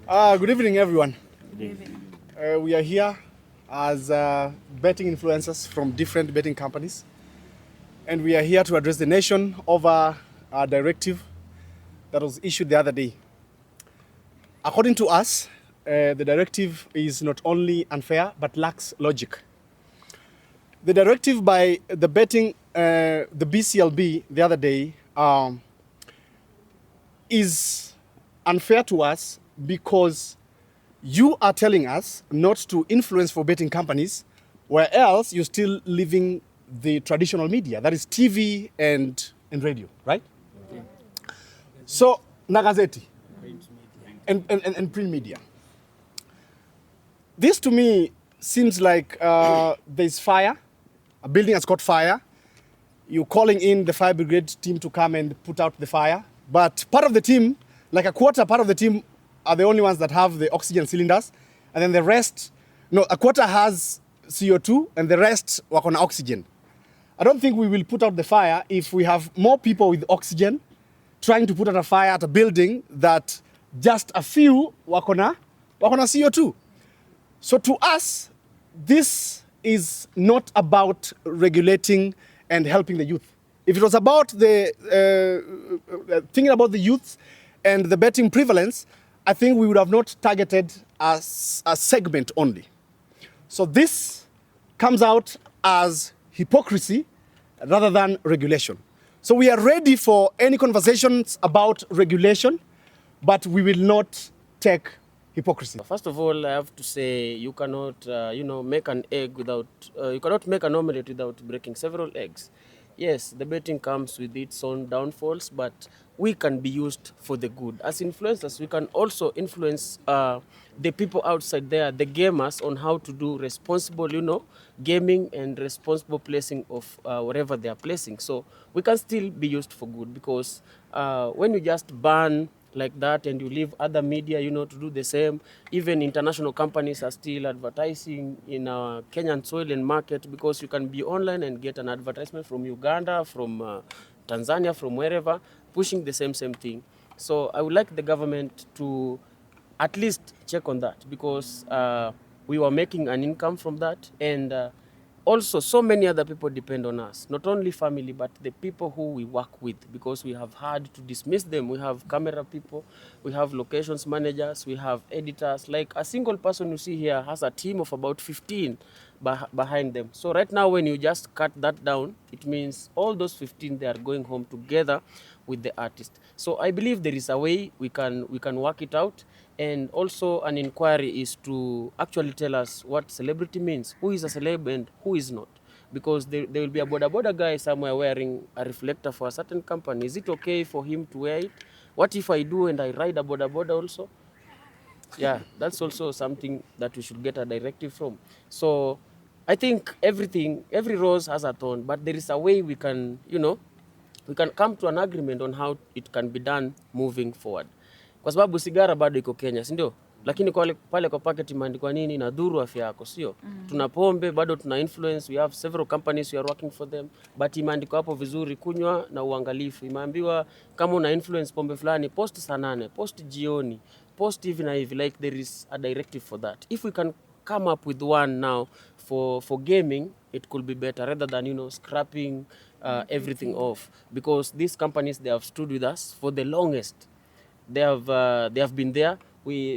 Good evening, everyone. Good evening. We are here as betting influencers from different betting companies, and we are here to address the nation over a directive that was issued the other day. According to us, the directive is not only unfair but lacks logic. The directive by the the BCLB the other day is unfair to us because you are telling us not to influence for betting companies, where else you're still living the traditional media, that is TV and radio, right? Yeah. So, Nagazeti and print media. This to me seems like there's fire, a building has caught fire. You're calling in the fire brigade team to come and put out the fire. But part of the team, like a quarter part of the team, are the only ones that have the oxygen cylinders. And then the rest, no, a quarter has CO2 and the rest work on oxygen. I don't think we will put out the fire if we have more people with oxygen trying to put out a fire at a building that just a few work on a CO2. So to us, this is not about regulating and helping the youth. If it was about the thinking about the youth and the betting prevalence, I think we would have not targeted a segment only. So this comes out as hypocrisy rather than regulation. So we are ready for any conversations about regulation, but we will not take hypocrisy. First of all, I have to say you cannot, make an egg without, you cannot make an omelette without breaking several eggs. Yes, the betting comes with its own downfalls, but we can be used for the good. As influencers, we can also influence the people outside there, the gamers, on how to do responsible, gaming and responsible placing of whatever they are placing. So we can still be used for good because when you just ban like that and you leave other media, to do the same. Even international companies are still advertising in our Kenyan soil and market because you can be online and get an advertisement from Uganda, from Tanzania, from wherever, pushing the same thing. So I would like the government to at least check on that because we were making an income from that and also so many other people depend on us, not only family but the people who we work with because we have had to dismiss them. We have camera people, we have locations managers, we have editors. Like a single person you see here has a team of about 15 behind them. So right now when you just cut that down, it means all those 15 they are going home together with the artist. So I believe there is a way we can work it out. And also an inquiry is to actually tell us what celebrity means, who is a celeb and who is not. Because there will be a boda guy somewhere wearing a reflector for a certain company. Is it okay for him to wear it? What if I do and I ride a boda also? Yeah, that's also something that we should get a directive from. So I think every rose has a thorn, but there is a way we can, we can come to an agreement on how it can be done moving forward. Kwa sababu sigara bado iko Kenya, si ndio? Lakini pale kwa packet imeandikwa nini? Inadhuru afya yako, sio? Tuna pombe bado tuna influence, we have several companies we are working for them, but imeandikwa hapo vizuri, kunywa na uangalifu. Imeambiwa kama una influence pombe fulani, post saa 8, post jioni, post hivi na hivi, like there is a directive for that. If we can come up with one now for gaming, it could be better rather than scrapping everything off, because these companies, they have stood with us for the longest. They have been there.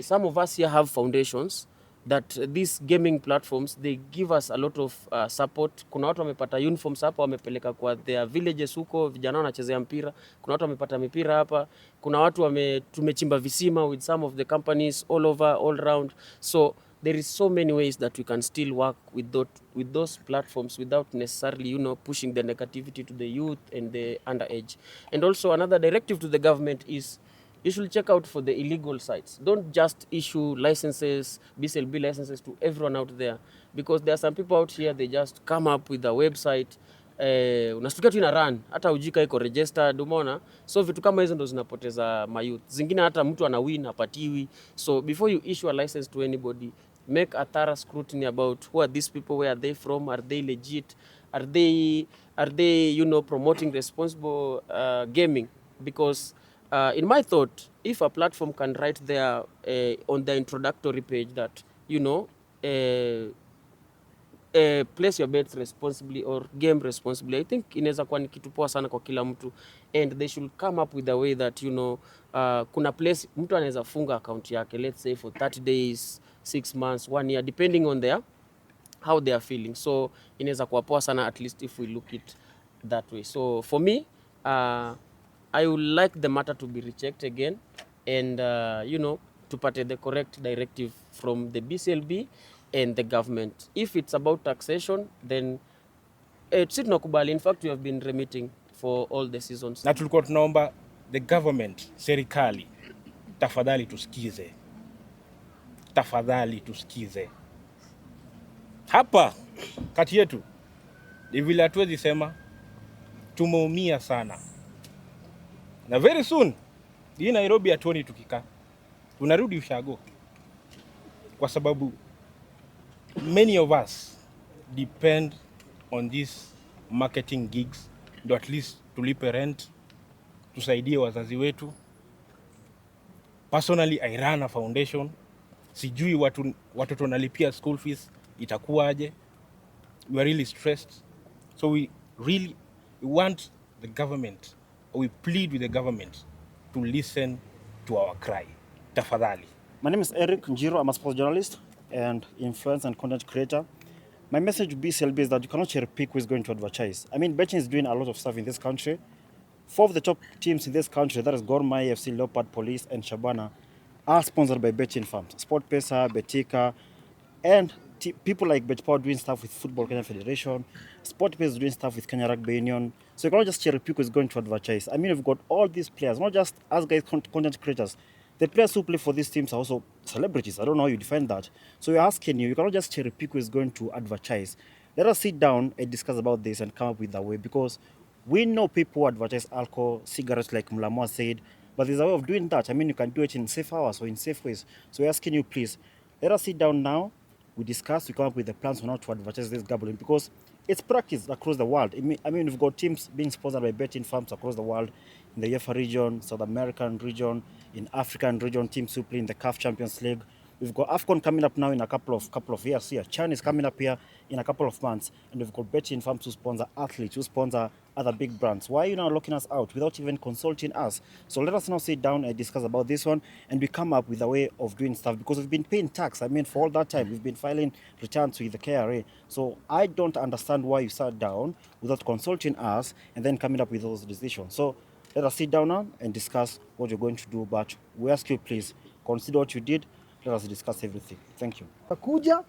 Some of us here have foundations that these gaming platforms, they give us a lot of support. Kuna watu wamepata uniforms hapa wamepeleka kwa their villages huko, vijana wanachezea mpira. Kuna watu wamepata mipira hapa. Kuna watu tumechimba visima with some of the companies all over, all around. So there is so many ways that we can still work with those platforms without necessarily, pushing the negativity to the youth and the underage. And also another directive to the government is you should check out for the illegal sites. Don't just issue licenses, BCLB licenses to everyone out there, because there are some people out here, they just come up with a website, unastukia tu ina run, hata ujika iko registered, umeona? So vitu kama hizo ndo zinapoteza mayouth. Zingine hata mtu ana win hapatiwi. So before you issue a license to anybody, make a thorough scrutiny about who are these people, where are they from, are they legit, are they promoting responsible gaming? Because in my thought, if a platform can write there on the introductory page that, place your bets responsibly or game responsibly, I think inaweza kuwa ni kitu poa sana kwa kila mtu, and they should come up with a way that kuna place mtu anaweza funga account yake, let's say for 30 days, 6 months, 1 year, depending on how they are feeling. So inaweza kuwa poa sana, at least if we look it that way. So for me, I would like the matter to be rechecked again, and tupate the correct directive from the BCLB and the government. If it's about taxation, then sisi tunakubali. In fact, we have been remitting for all the seasons. Na tulikuwa tunaomba the government, serikali, tafadhali tusikize. Tafadhali tusikize. Hapa kati yetu ni vile hatuwezi sema tumeumia sana. Na very soon hii Nairobi hatuoni tukikaa. Tunarudi ushago. Kwa sababu many of us depend on these marketing gigs, ndo at least tulipe rent, tusaidie wazazi wetu. Personally, I run a foundation. Sijui watoto nalipia school fees itakuwaje. We are really stressed. So we want the government, or we plead with the government to listen to our cry. Tafadhali. My name is Eric Njiro. I'm a sports journalist and influencer and content creator. My message to BCLB is that you cannot cherry pick who is going to advertise. I mean, betting is doing a lot of stuff in this country. 4 of the top teams in this country, that is Gor Mahia, FC, Leopard, Police, and Shabana, are sponsored by betting firms. SportPesa, Betika, and people like BetPower doing stuff with Football Kenya Federation. SportPesa is doing stuff with Kenya Rugby Union. So you cannot just cherry pick who is going to advertise. I mean, we've got all these players, not just us guys, content creators. The players who play for these teams are also celebrities. I don't know how you define that. So we're asking you cannot just cherry pick who is going to advertise. Let us sit down and discuss about this and come up with a way, because we know people who advertise alcohol, cigarettes, like Mulamwah said, but there's a way of doing that. I mean, you can do it in safe hours or in safe ways. So we're asking you, please, let us sit down now, we discuss, we come up with the plans on how to advertise this gambling, because it's practiced across the world. I mean, we've got teams being sponsored by betting firms across the world, in the UEFA region, South American region, in African region, teams who play in the CAF Champions League. We've got AFCON coming up now in a couple of years here. Chan is coming up here in a couple of months. And we've got betting firms who sponsor athletes, who sponsor other big brands. Why are you now locking us out without even consulting us? So let us now sit down and discuss about this one, and we come up with a way of doing stuff, because we've been paying tax. I mean, for all that time, we've been filing returns with the KRA. So I don't understand why you sat down without consulting us and then coming up with those decisions. So let us sit down now and discuss what you're going to do. But we ask you, please, consider what you did. Let us discuss everything. Thank you. Kuja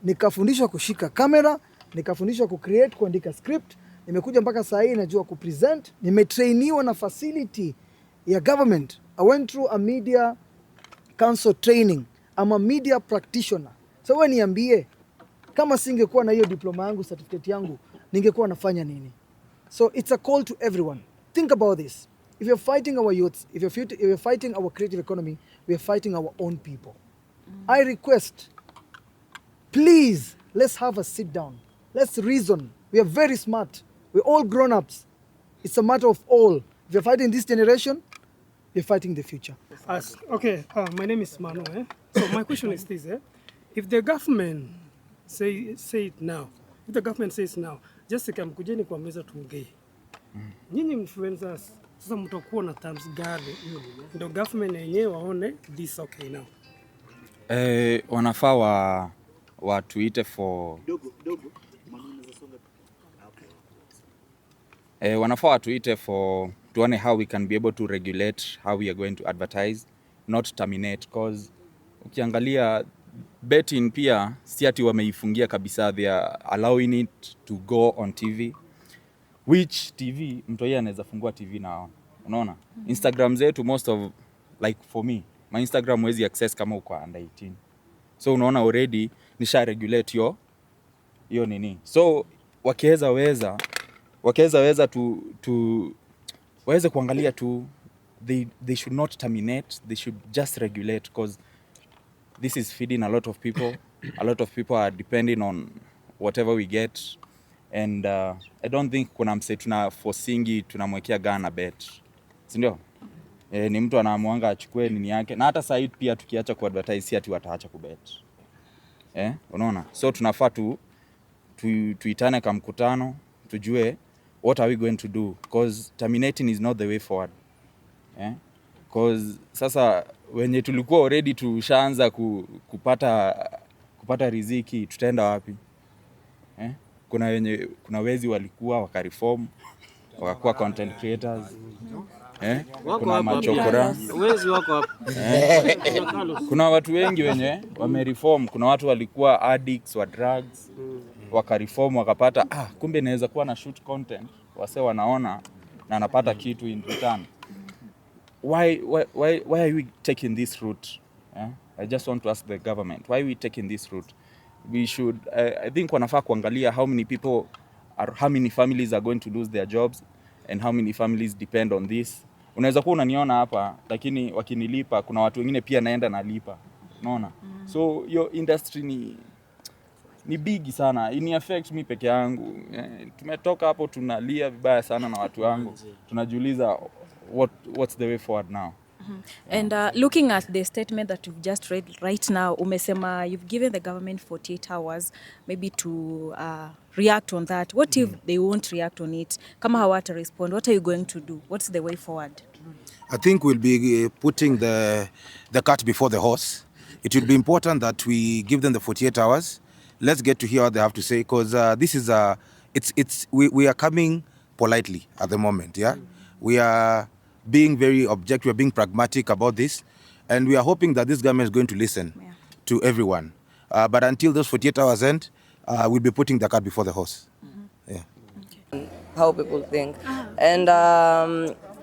nikafundishwa kushika kamera, nikafundishwa kucreate, kuandika script. Nimekuja mpaka saa hii najua kupresent. Nimetrainiwa na facility ya government. I went through a media council training. I'm a media practitioner. So wewe niambie, kama singekuwa na hiyo diploma yangu, certificate yangu, ningekuwa nafanya nini? So it's a call to everyone. Think about this. If you're fighting our youths, if you're fighting our creative economy, we are fighting our own people. I request, please, let's have a sit down. Let's reason. We are very smart. We're all grown-ups. It's a matter of all. If you're fighting this generation, you're fighting the future. Okay, my name is Manu. So my question is this. If the government say it now, if the government says now, just mkujeni kwa meza tuongee. Nyinyi influencers, sasa mtakuwa na terms gani ndio government yenyewe waone this okay now? Wanafaa watuite for wanafaa watuite for tuone how we can be able to regulate how we are going to advertise, not terminate, because ukiangalia betting pia si ati wameifungia kabisa, they are allowing it to go on TV, which TV mtu yeye anaweza fungua TV na unaona Instagram zetu, most of, like for me, my Instagram wezi access kama uko under 18. So unaona already nisha regulate hiyo nini. So wakiweza weza waweze kuangalia tu, they should not terminate, they should just regulate, because this is feeding a lot of people. A lot of people are depending on whatever we get, and I don't think kuna mse tuna forcingi tunamwekea gana bet, si ndio? Ni mtu anaamuanga achukue nini yake, na hata sasa pia tukiacha kuadvertise si ati wataacha kubet. Unaona? So tunafaa tuitane kwa mkutano, tujue what are we going to do, because terminating is not the way forward. Because sasa wenye tulikuwa already tushaanza kupata riziki, tutaenda wapi? Kuna wezi walikuwa wakareform, wakakuwa content creators. Kuna machokora. Wezi wako hapa. Kuna watu wengi wenye wamereform. Kuna watu walikuwa addicts wa drugs, wakareform, wakapata kumbe naweza kuwa na shoot content, wase wanaona na anapata kitu in return. Why are we taking this route? I just want to ask the government, why are we taking this route? We should, I think wanafaa kuangalia how many families are going to lose their jobs and how many families depend on this. Unaweza kuwa unaniona hapa, lakini wakinilipa kuna watu wengine pia naenda nalipa. Unaona? So your industry ni big sana. Ini affect me peke yangu. Tumetoka hapo tunalia vibaya sana na watu wangu. Tunajiuliza what's the way forward now? And looking at the statement that you've just read right now, umesema you've given the government 48 hours maybe to react on that. What if they won't react on it? Kama hawata respond, what are you going to do? What's the way forward? I think we'll be putting the cart before the horse. It will be important that we give them the 48 hours. Let's get to hear what they have to say, because this is we are coming politely at the moment. We are being very objective, we are being pragmatic about this, and we are hoping that this government is going to listen to everyone. But until those 48 hours end, we'll be putting the cart before the horse. How people think. And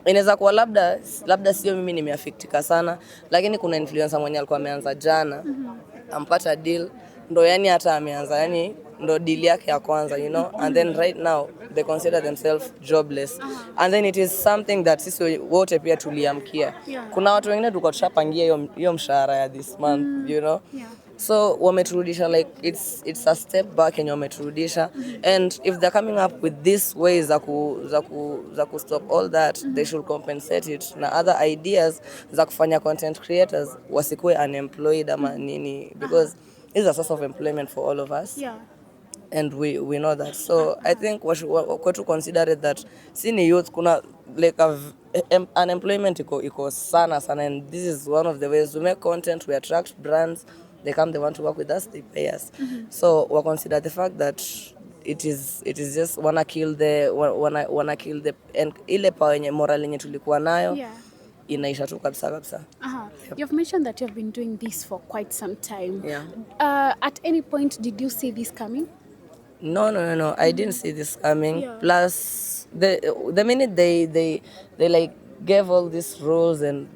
inaweza kuwa labda sio mimi nimeaffectika sana, lakini kuna influencer mwenye alikuwa ameanza jana, ampata deal, ndo yani hata ameanza yani ndo deal yake ya kwanza, you know, and then right now they consider themselves jobless. And then it is something that sisi wote pia tuliamkia. Kuna watu wengine tulikuwa tushapangia hiyo mshahara ya this month, you know. So wameturudisha, like it's a step back and wameturudisha. And if they're coming up with these ways za ku stop all that, they should compensate it na other ideas za kufanya content creators wasikuwe unemployed ama nini, because it's a source of employment for all of us. And we know that. So I think we should consider it that sini youth kuna like unemployment iko sana, and this is one of the ways we make content, we attract brands, they come, they want to work with us, they pay us. So we consider the fact that it is just wanna kill the and ile power yenye moral yenye tulikuwa nayo inaisha tu kabisa. You've mentioned that you've been doing this for quite some time. At any point did you see this coming? No, I didn't see this coming. Plus the minute they like gave all these rules and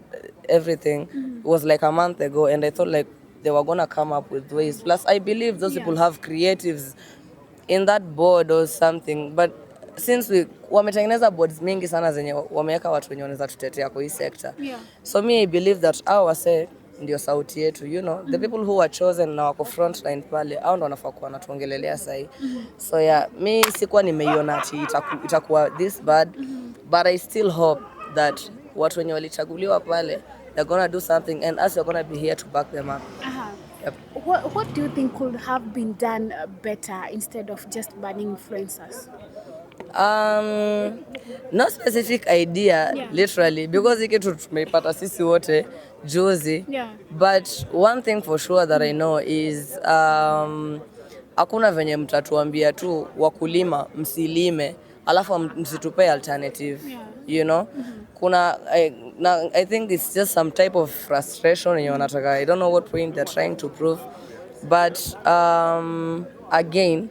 everything, it was like a month ago, and I thought like they were gonna come up with ways. Plus I believe those people have creatives in that board or something, but since wametengeneza boards mingi sana zenye wameweka watu wenye wanaweza tutetea kwa hii sector. So me I believe that wase ndio sauti yetu, you know, the people who are chosen na wako frontline pale, hao ndo wanafaa kuwa wanatuongelelea sahi. So mi sikuwa nimeiona ati itakuwa this bad, but I still hope that watu wenye walichaguliwa pale, they're gonna do something, and us are gonna be here to back them up. What do you think could have been done better instead of just banning influencers? No specific idea, literally, because ikitu tumeipata sisi wote juzi. But one thing for sure that I know is hakuna venye mtatuambia tu wakulima msilime alafu msitupe alternative, you know. I think it's just some type of frustration yenye wanataka. I don't know what point they're trying to prove, but again,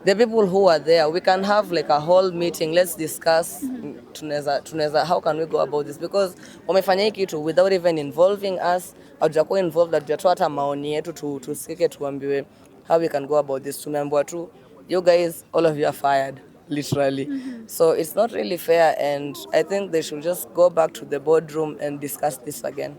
the people who are there, we can have like a whole meeting, let's discuss tunaweza how can we go about this, because wamefanya hiki kitu without even involving us, haujakuwa involved, hatujatoa hata maoni yetu tusike tuambiwe how we can go about this. Tumeambiwa tu you guys, all of you are fired, literally. So it's not really fair, and I think they should just go back to the boardroom and discuss this again.